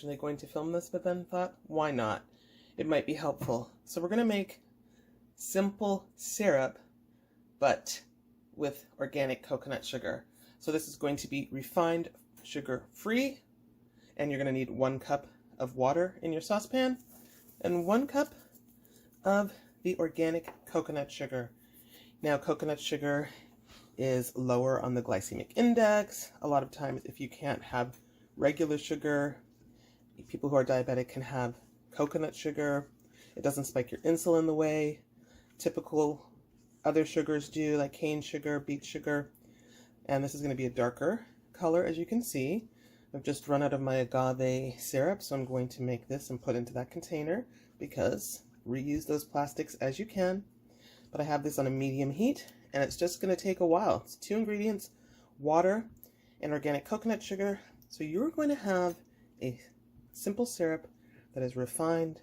originally going to film this, but then thought, why not? It might be helpful. So we're going to make simple syrup, but with organic coconut sugar. So this is going to be refined sugar free, and you're going to need 1 cup of water in your saucepan and 1 cup of the organic coconut sugar. Now, coconut sugar is lower on the glycemic index. A lot of times, if you can't have regular sugar, people who are diabetic can have coconut sugar. It doesn't spike your insulin the way typical other sugars do, like cane sugar, beet sugar. And this is going to be a darker color, as you can see. I've just run out of my agave syrup, so I'm going to make this and put into that container, because reuse those plastics as you can. But I have this on a medium heat, and it's just going to take a while. It's 2 ingredients, water and organic coconut sugar. So you're going to have a simple syrup that is refined,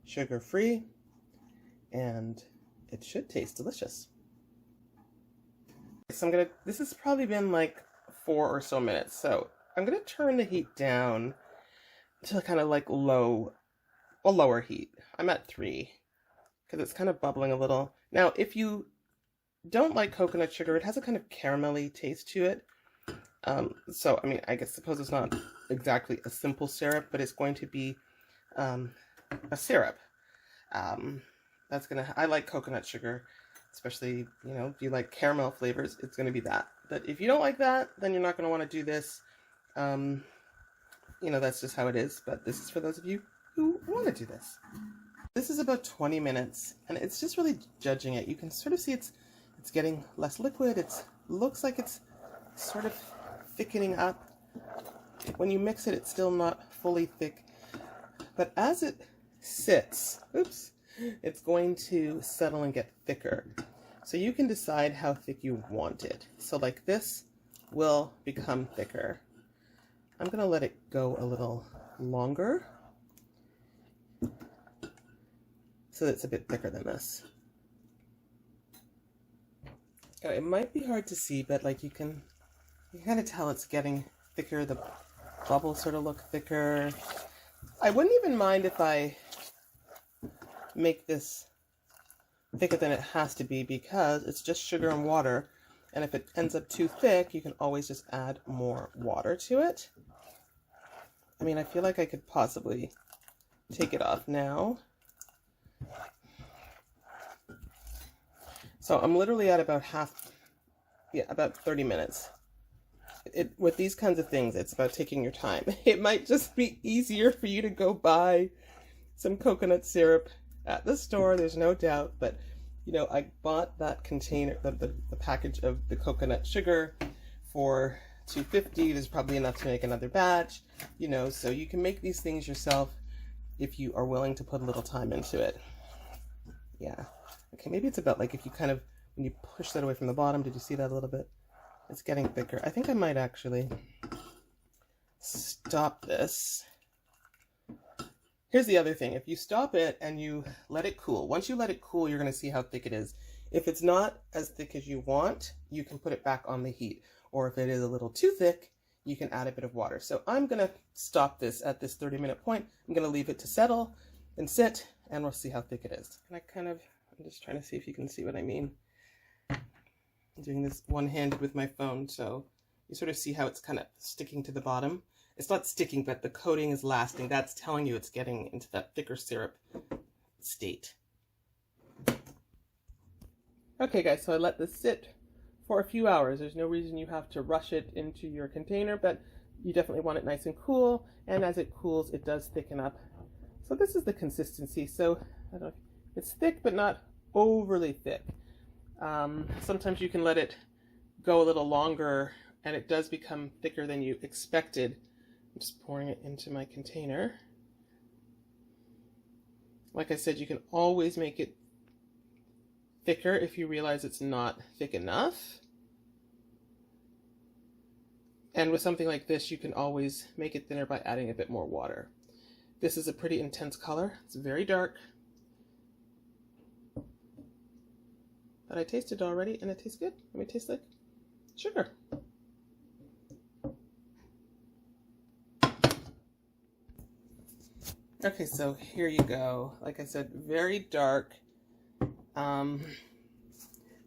sugar-free, and it should taste delicious. So this has probably been like 4 or so minutes. So I'm going to turn the heat down to kind of like a lower heat. I'm at 3 because it's kind of bubbling a little. Now, if you don't like coconut sugar, it has a kind of caramelly taste to it. So, I mean, I suppose it's not exactly a simple syrup, but it's going to be a syrup. I like coconut sugar, especially, you know, if you like caramel flavors, it's going to be that. But if you don't like that, then you're not going to want to do this. You know, that's just how it is. But this is for those of you who want to do this. This is about 20 minutes, and it's just really judging it. You can sort of see it's getting less liquid. It looks like it's sort of thickening up. When you mix it, it's still not fully thick. But as it sits, it's going to settle and get thicker. So you can decide how thick you want it. So like this will become thicker. I'm going to let it go a little longer, so that it's a bit thicker than this. It might be hard to see, but like you can kind of tell it's getting thicker. The bubbles sort of look thicker. I wouldn't even mind if I make this thicker than it has to be, because it's just sugar and water. And if it ends up too thick, you can always just add more water to it. I mean, I feel like I could possibly take it off now. So I'm literally at about about 30 minutes. With these kinds of things, it's about taking your time. It might just be easier for you to go buy some coconut syrup at the store, there's no doubt, but you know, I bought that container, the package of the coconut sugar for $2.50. There's probably enough to make another batch, you know, so you can make these things yourself if you are willing to put a little time into it. Yeah. Okay, maybe it's about like if you kind of, when you push that away from the bottom, did you see that a little bit? It's getting thicker. I think I might actually stop this. Here's the other thing. If you stop it and you let it cool, once you let it cool, you're going to see how thick it is. If it's not as thick as you want, you can put it back on the heat. Or if it is a little too thick, you can add a bit of water. So I'm going to stop this at this 30-minute point. I'm going to leave it to settle and sit, and we'll see how thick it is. And I'm just trying to see if you can see what I mean. I'm doing this one-handed with my phone, so you sort of see how it's kind of sticking to the bottom. It's not sticking, but the coating is lasting. That's telling you it's getting into that thicker syrup state. Okay guys, so I let this sit for a few hours. There's no reason you have to rush it into your container, but you definitely want it nice and cool, and as it cools, it does thicken up. So this is the consistency. So I don't know, it's thick, but not overly thick. Sometimes you can let it go a little longer, and it does become thicker than you expected. I'm just pouring it into my container. Like I said, you can always make it thicker if you realize it's not thick enough. And with something like this, you can always make it thinner by adding a bit more water. This is a pretty intense color. It's very dark. But I tasted it already, and it tastes good. I mean, it tastes like sugar. Okay, so here you go. Like I said, very dark. And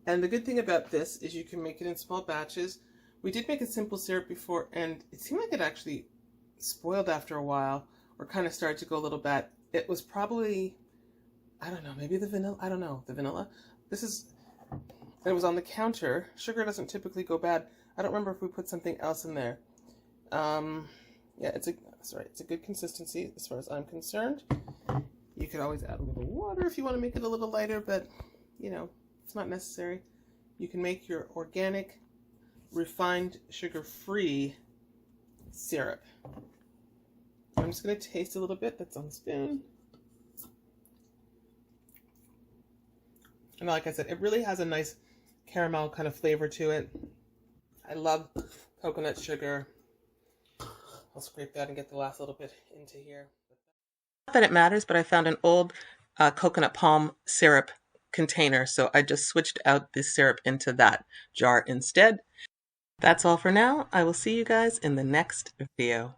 the good thing about this is you can make it in small batches. We did make a simple syrup before, and it seemed like it actually spoiled after a while, or kind of started to go a little bad. It was probably, I don't know, maybe the vanilla. I don't know, the vanilla. It was on the counter. Sugar doesn't typically go bad. I don't remember if we put something else in there. Yeah, it's a good consistency as far as I'm concerned. You could always add a little water if you want to make it a little lighter, but you know, it's not necessary. You can make your organic, refined, sugar-free syrup. I'm just going to taste a little bit. That's on the spoon. And like I said, it really has a nice caramel kind of flavor to it. I love coconut sugar. I'll scrape that and get the last little bit into here. Not that it matters, but I found an old coconut palm syrup container, so I just switched out the syrup into that jar instead. That's all for now. I will see you guys in the next video.